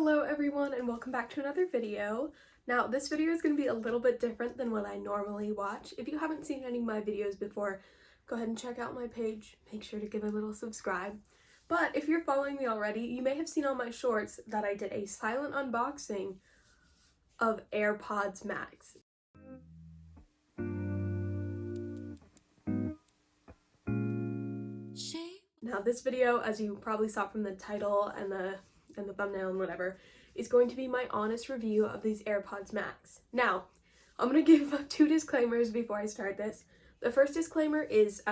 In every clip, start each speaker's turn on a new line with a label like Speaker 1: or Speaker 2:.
Speaker 1: Hello everyone and welcome back to another video. Now this video is going to be a little bit different than what I normally watch. If you haven't seen any of my videos before, go ahead and check out my page. Make sure to give a little subscribe. But if you're following me already, you may have seen on my shorts that I did a silent unboxing of AirPods Max. Now this video, as you probably saw from the title and the thumbnail and whatever, is going to be my honest review of these AirPods Max. Now, I'm going to give two disclaimers before I start this. The first disclaimer is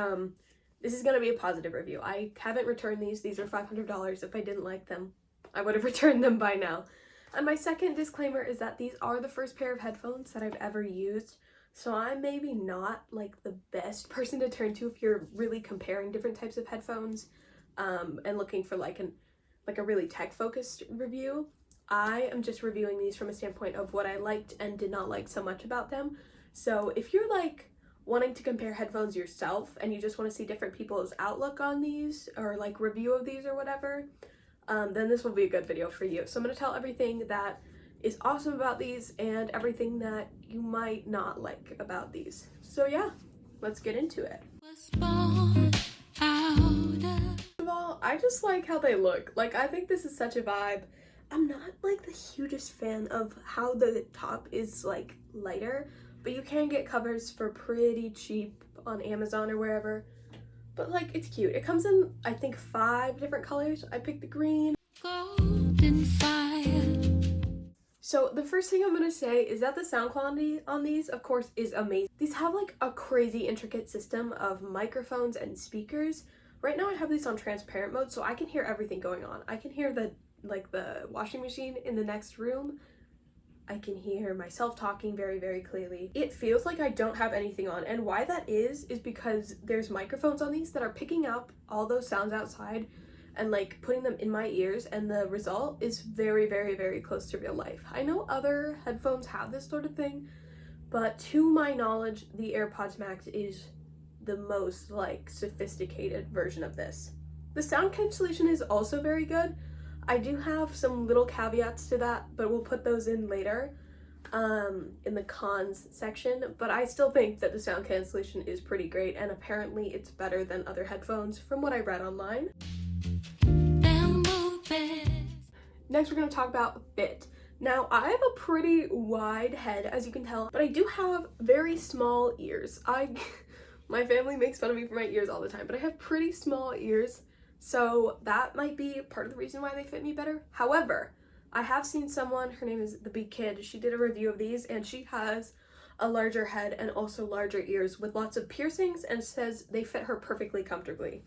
Speaker 1: this is going to be a positive review. I haven't returned these. These are $500. If I didn't like them, I would have returned them by now. And my second disclaimer is that these are the first pair of headphones that I've ever used. So I'm maybe not like the best person to turn to if you're really comparing different types of headphones and looking for like a really tech-focused review. I am just reviewing these from a standpoint of what I liked and did not like so much about them. So if you're like wanting to compare headphones yourself and you just want to see different people's outlook on these or like review of these or whatever, then this will be a good video for you. So I'm going to tell everything that is awesome about these and everything that you might not like about these. So yeah, let's get into it. First of all, I just like how they look. Like, I think this is such a vibe. I'm not like the hugest fan of how the top is like lighter, but you can get covers for pretty cheap on Amazon or wherever. But like, it's cute. It comes in, I think, 5 different colors. I picked the green. Golden fire. So the first thing I'm going to say is that the sound quality on these, of course, is amazing. These have like a crazy intricate system of microphones and speakers. Right now I have these on transparent mode, so I can hear everything going on. I can hear the washing machine in the next room. I can hear myself talking very, very clearly. It feels like I don't have anything on, and why that is because there's microphones on these that are picking up all those sounds outside and like putting them in my ears, and the result is very, very, very close to real life. I know other headphones have this sort of thing, but to my knowledge, the AirPods Max is the most like sophisticated version of this. The sound cancellation is also very good. I do have some little caveats to that, but we'll put those in later in the cons section, but I still think that the sound cancellation is pretty great, and apparently it's better than other headphones from what I read online. Next, we're going to talk about fit. Now, I have a pretty wide head, as you can tell, but I do have very small ears. My family makes fun of me for my ears all the time, but I have pretty small ears, so that might be part of the reason why they fit me better. However, I have seen someone, her name is The Big Kid, she did a review of these, and she has a larger head and also larger ears with lots of piercings and says they fit her perfectly comfortably.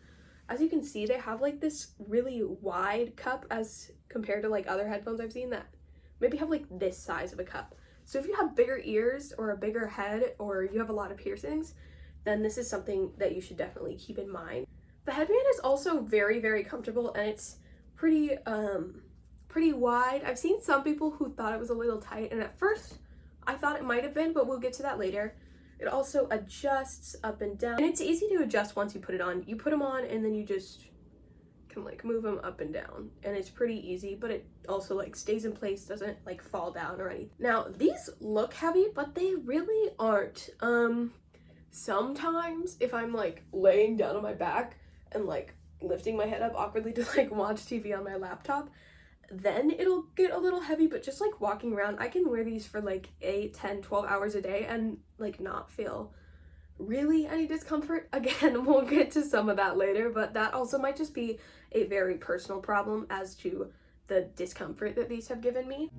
Speaker 1: As you can see, they have like this really wide cup as compared to like other headphones I've seen that maybe have like this size of a cup. So if you have bigger ears or a bigger head or you have a lot of piercings, then this is something that you should definitely keep in mind. The headband is also very, very comfortable, and it's pretty wide. I've seen some people who thought it was a little tight, and at first I thought it might have been, but we'll get to that later. It also adjusts up and down, and it's easy to adjust once you put it on. You put them on and then you just can like move them up and down, and it's pretty easy, but it also like stays in place, doesn't like fall down or anything. Now, these look heavy, but they really aren't. Sometimes if I'm like laying down on my back and like lifting my head up awkwardly to like watch TV on my laptop, then it'll get a little heavy, but just like walking around, I can wear these for like 8, 10, 12 hours a day and like not feel really any discomfort. Again, we'll get to some of that later, but that also might just be a very personal problem as to the discomfort that these have given me.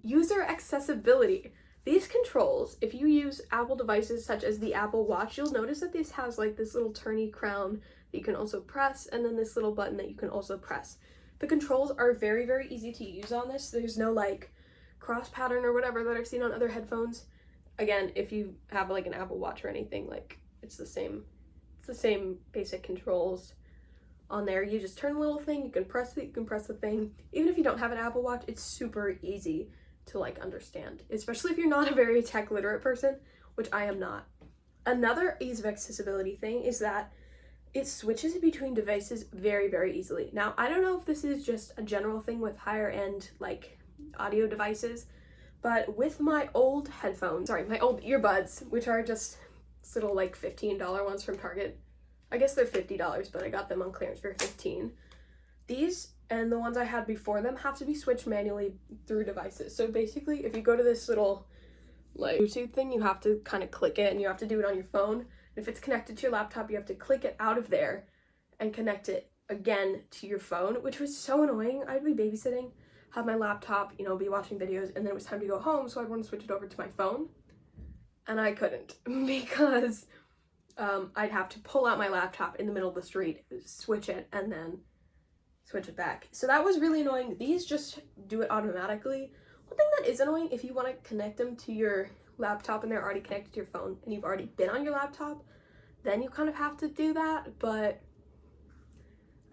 Speaker 1: User accessibility. These controls, if you use Apple devices such as the Apple Watch, you'll notice that this has like this little turny crown that you can also press, and then this little button that you can also press. The controls are very, very easy to use on this. There's no like cross pattern or whatever that I've seen on other headphones. Again, if you have like an Apple Watch or anything, like it's the same basic controls on there. You just turn a little thing, you can press it, you can press the thing. Even if you don't have an Apple Watch, it's super easy to like understand, especially if you're not a very tech literate person, which I am not. Another ease of accessibility thing is that it switches between devices very, very easily. Now, I don't know if this is just a general thing with higher end like audio devices, but with my old headphones, my old earbuds, which are just little like $15 ones from Target. I guess they're $50, but I got them on clearance for $15. These and the ones I had before them have to be switched manually through devices. So basically, if you go to this little like Bluetooth thing, you have to kind of click it and you have to do it on your phone. If it's connected to your laptop, you have to click it out of there and connect it again to your phone, which was so annoying. I'd be babysitting, have my laptop, you know, be watching videos, and then it was time to go home, so I'd want to switch it over to my phone. And I couldn't because I'd have to pull out my laptop in the middle of the street, switch it, and then switch it back. So that was really annoying. These just do it automatically. One thing that is annoying, if you want to connect them to your laptop and they're already connected to your phone and you've already been on your laptop, then you kind of have to do that. But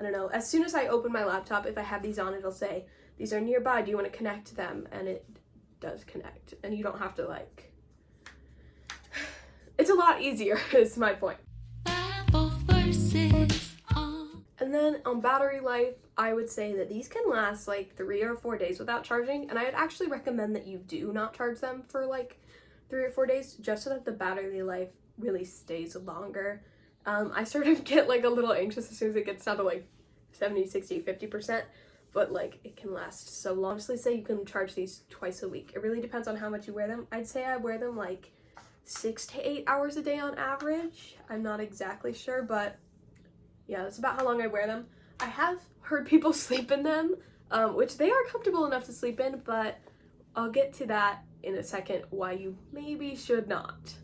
Speaker 1: I don't know, as soon as I open my laptop, if I have these on, it'll say these are nearby, do you want to connect them? And it does connect, and you don't have to like, it's a lot easier is my point. And then on battery life, I would say that these can last like 3 or 4 days without charging, and I'd actually recommend that you do not charge them for like 3 or 4 days, just so that the battery life really stays longer. I sort of get like a little anxious as soon as it gets down to like 70, 60, 50%, but like it can last so long. Honestly, say you can charge these twice a week. It really depends on how much you wear them. I'd say I wear them like 6 to 8 hours a day on average. I'm not exactly sure, but yeah, that's about how long I wear them. I have heard people sleep in them, which they are comfortable enough to sleep in, but I'll get to that in a second, why you maybe should not.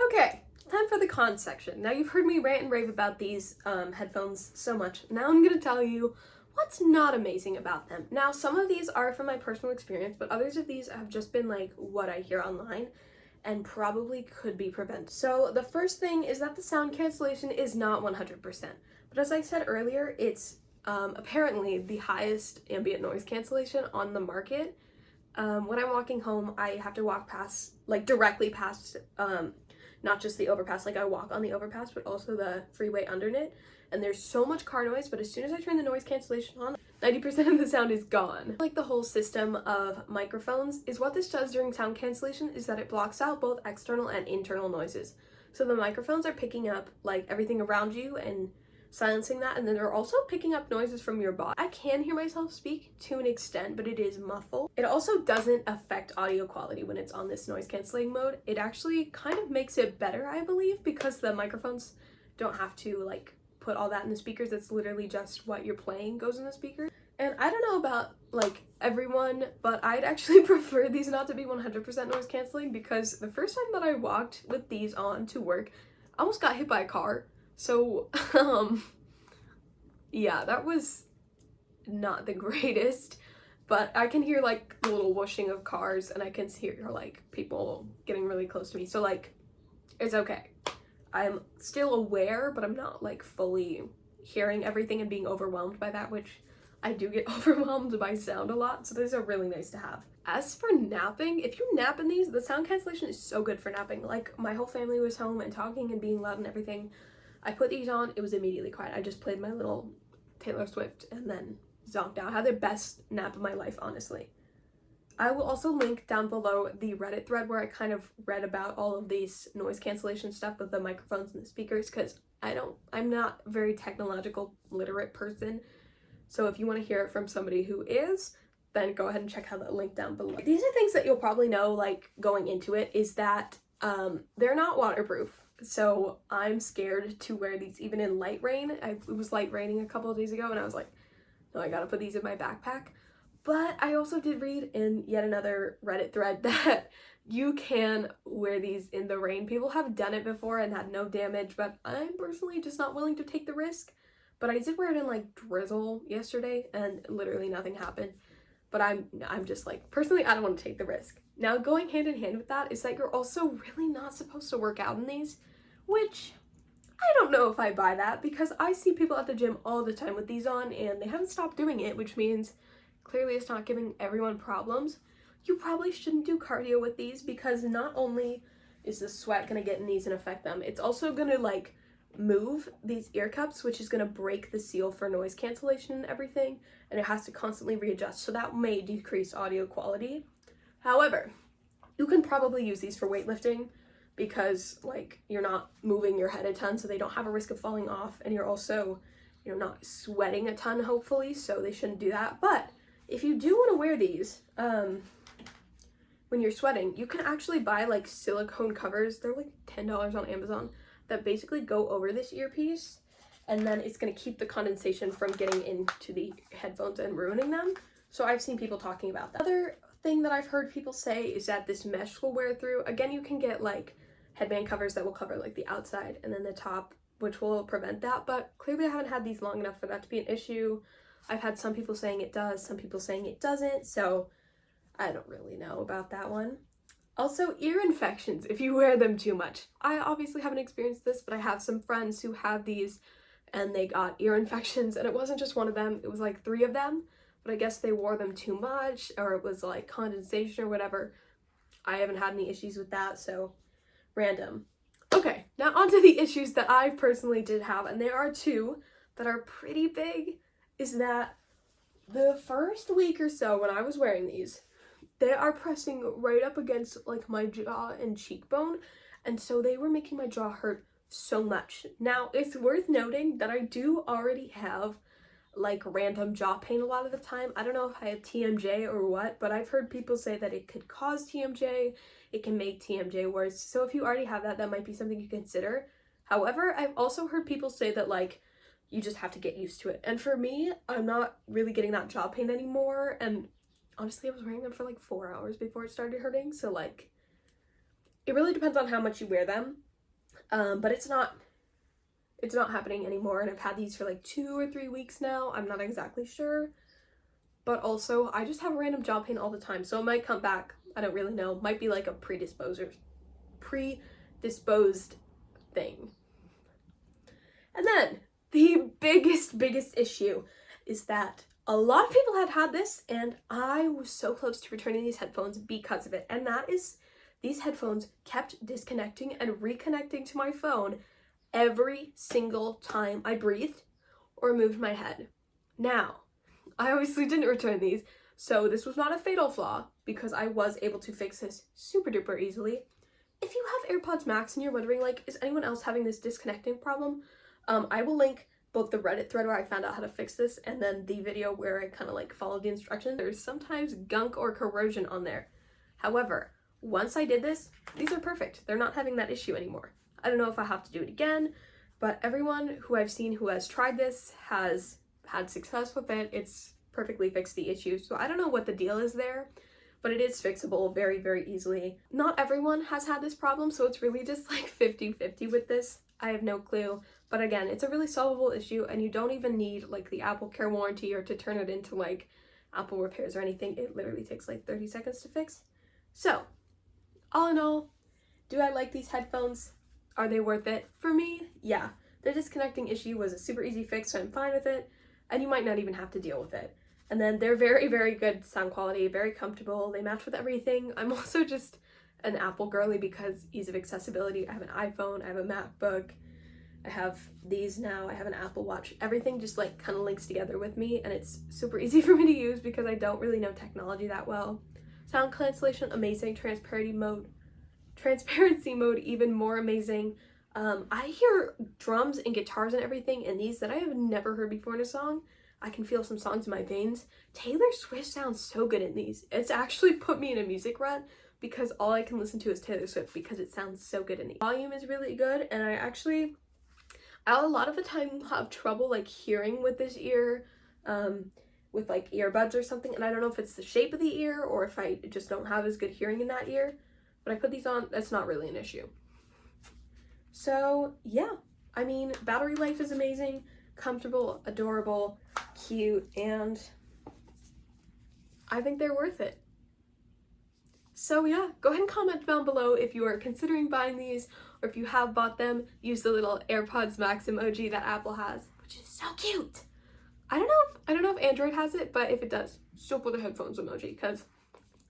Speaker 1: Okay, time for the cons section. Now you've heard me rant and rave about these headphones so much. Now I'm gonna tell you what's not amazing about them. Now, some of these are from my personal experience, but others of these have just been like what I hear online and probably could be prevented. So the first thing is that the sound cancellation is not 100%. But as I said earlier, it's apparently the highest ambient noise cancellation on the market. When I'm walking home, I have to walk past, like directly past, not just the overpass, like I walk on the overpass, but also the freeway underneath. And there's so much car noise, but as soon as I turn the noise cancellation on, 90% of the sound is gone. Like the whole system of microphones is what this does during sound cancellation is that it blocks out both external and internal noises. So the microphones are picking up like everything around you and silencing that, and then they're also picking up noises from your body. I can hear myself speak to an extent, but it is muffled. It also doesn't affect audio quality when it's on this noise canceling mode. It actually kind of makes it better, I believe, because the microphones don't have to like put all that in the speakers. It's literally just what you're playing goes in the speaker. And I don't know about like everyone, but I'd actually prefer these not to be 100% noise canceling, because the first time that I walked with these on to work, I almost got hit by a car. So yeah, that was not the greatest, but I can hear like the little whooshing of cars, and I can hear like people getting really close to me. So like, it's okay. I'm still aware, but I'm not like fully hearing everything and being overwhelmed by that, which I do get overwhelmed by sound a lot, so these are really nice to have. As for napping, if you nap in these, the sound cancellation is so good for napping. Like my whole family was home and talking and being loud and everything. I put these on, it was immediately quiet. I just played my little Taylor Swift and then zonked out. I had the best nap of my life, honestly. I will also link down below the Reddit thread where I kind of read about all of these noise cancellation stuff with the microphones and the speakers, because I'm not a very technological literate person. So if you want to hear it from somebody who is, then go ahead and check out that link down below. These are things that you'll probably know, like going into it, is that they're not waterproof. So I'm scared to wear these even in light rain. It was light raining a couple of days ago and I was like, no, I gotta put these in my backpack. But I also did read in yet another Reddit thread that you can wear these in the rain. People have done it before and had no damage, but I'm personally just not willing to take the risk. But I did wear it in like drizzle yesterday and literally nothing happened. But I'm just like, personally, I don't want to take the risk. Now, going hand in hand with that is that you're also really not supposed to work out in these, which I don't know if I buy that, because I see people at the gym all the time with these on and they haven't stopped doing it, which means clearly it's not giving everyone problems. You probably shouldn't do cardio with these, because not only is the sweat gonna get in these and affect them. It's also gonna like move these ear cups, which is gonna break the seal for noise cancellation and everything, and it has to constantly readjust, so that may decrease audio quality. However, you can probably use these for weightlifting because like you're not moving your head a ton, so they don't have a risk of falling off, and you're also, you know, not sweating a ton hopefully, so they shouldn't do that. But if you do want to wear these when you're sweating, you can actually buy like silicone covers. They're like $10 on Amazon that basically go over this earpiece, and then it's going to keep the condensation from getting into the headphones and ruining them. So I've seen people talking about that. Other thing that I've heard people say is that this mesh will wear through. Again, you can get like headband covers that will cover like the outside and then the top, which will prevent that, but clearly I haven't had these long enough for that to be an issue. I've had some people saying it does, some people saying it doesn't, so I don't really know about that one. Also, ear infections if you wear them too much. I obviously haven't experienced this, but I have some friends who have these and they got ear infections, and it wasn't just one of them, it was like 3 of them, but I guess they wore them too much, or it was like condensation or whatever. I haven't had any issues with that, so random. Okay, now onto the issues that I personally did have, and there are 2 that are pretty big, is that the first week or so when I was wearing these, they are pressing right up against like my jaw and cheekbone, and so they were making my jaw hurt so much. Now, it's worth noting that I do already have like random jaw pain a lot of the time. I don't know if I have TMJ or what, but I've heard people say that it could cause TMJ, it can make TMJ worse. So if you already have that, that might be something you consider. However, I've also heard people say that like you just have to get used to it. And for me, I'm not really getting that jaw pain anymore, and honestly, I was wearing them for like 4 hours before it started hurting, so like it really depends on how much you wear them. But it's not happening anymore, and I've had these for like 2 or 3 weeks now. I'm not exactly sure, but also I just have random jaw pain all the time, so it might come back. I don't really know. Might be like a predisposed thing. And then the biggest issue is that a lot of people had this, and I was so close to returning these headphones because of it, and that is these headphones kept disconnecting and reconnecting to my phone every single time I breathed or moved my head. Now, I obviously didn't return these, so this was not a fatal flaw because I was able to fix this super duper easily. If you have AirPods Max and you're wondering like, is anyone else having this disconnecting problem? I will link both the Reddit thread where I found out how to fix this and then the video where I kind of like followed the instructions. There's sometimes gunk or corrosion on there. However, once I did this, these are perfect. They're not having that issue anymore. I don't know if I have to do it again, but everyone who I've seen who has tried this has had success with it. It's perfectly fixed the issue. So I don't know what the deal is there, but it is fixable very, very easily. Not everyone has had this problem, so it's really just like 50-50 with this. I have no clue. But again, it's a really solvable issue, and you don't even need like the Apple Care warranty or to turn it into like Apple repairs or anything. It literally takes like 30 seconds to fix. So, all in all, do I like these headphones? Are they worth it? For me, yeah. The disconnecting issue was a super easy fix, so I'm fine with it, and you might not even have to deal with it. And then they're very, very good sound quality, very comfortable, they match with everything. I'm also just an Apple girly because ease of accessibility. I have an iPhone, I have a MacBook, I have these now, I have an Apple Watch. Everything just like kind of links together with me, and it's super easy for me to use because I don't really know technology that well. Sound cancellation, amazing. Transparency mode, even more amazing. I hear drums and guitars and everything in these that I have never heard before in a song. I can feel some songs in my veins. Taylor Swift sounds so good in these. It's actually put me in a music rut because all I can listen to is Taylor Swift because it sounds so good in these. Volume is really good, and I a lot of the time have trouble like hearing with this ear, with like earbuds or something, and I don't know if it's the shape of the ear or if I just don't have as good hearing in that ear, but I put these on, that's not really an issue. So yeah, I mean, battery life is amazing, comfortable, adorable, cute, and I think they're worth it. So yeah, go ahead and comment down below if you are considering buying these, or if you have bought them. Use the little AirPods Max emoji that Apple has, which is so cute. I don't know if Android has it, but if it does, still put the headphones emoji because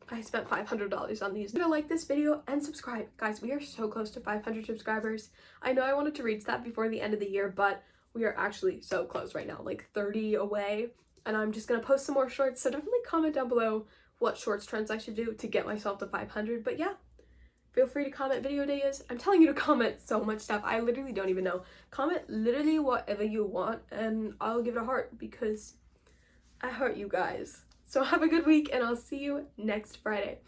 Speaker 1: I spent $500 on these. Gonna like this video and subscribe. Guys, we are so close to 500 subscribers. I know I wanted to reach that before the end of the year, but we are actually so close right now, like 30 away. And I'm just gonna post some more shorts, so definitely comment down below what shorts trends I should do to get myself to 500. But yeah, feel free to comment video ideas. I'm telling you to comment so much stuff. I literally don't even know. Comment literally whatever you want and I'll give it a heart because I heart you guys. So have a good week and I'll see you next Friday.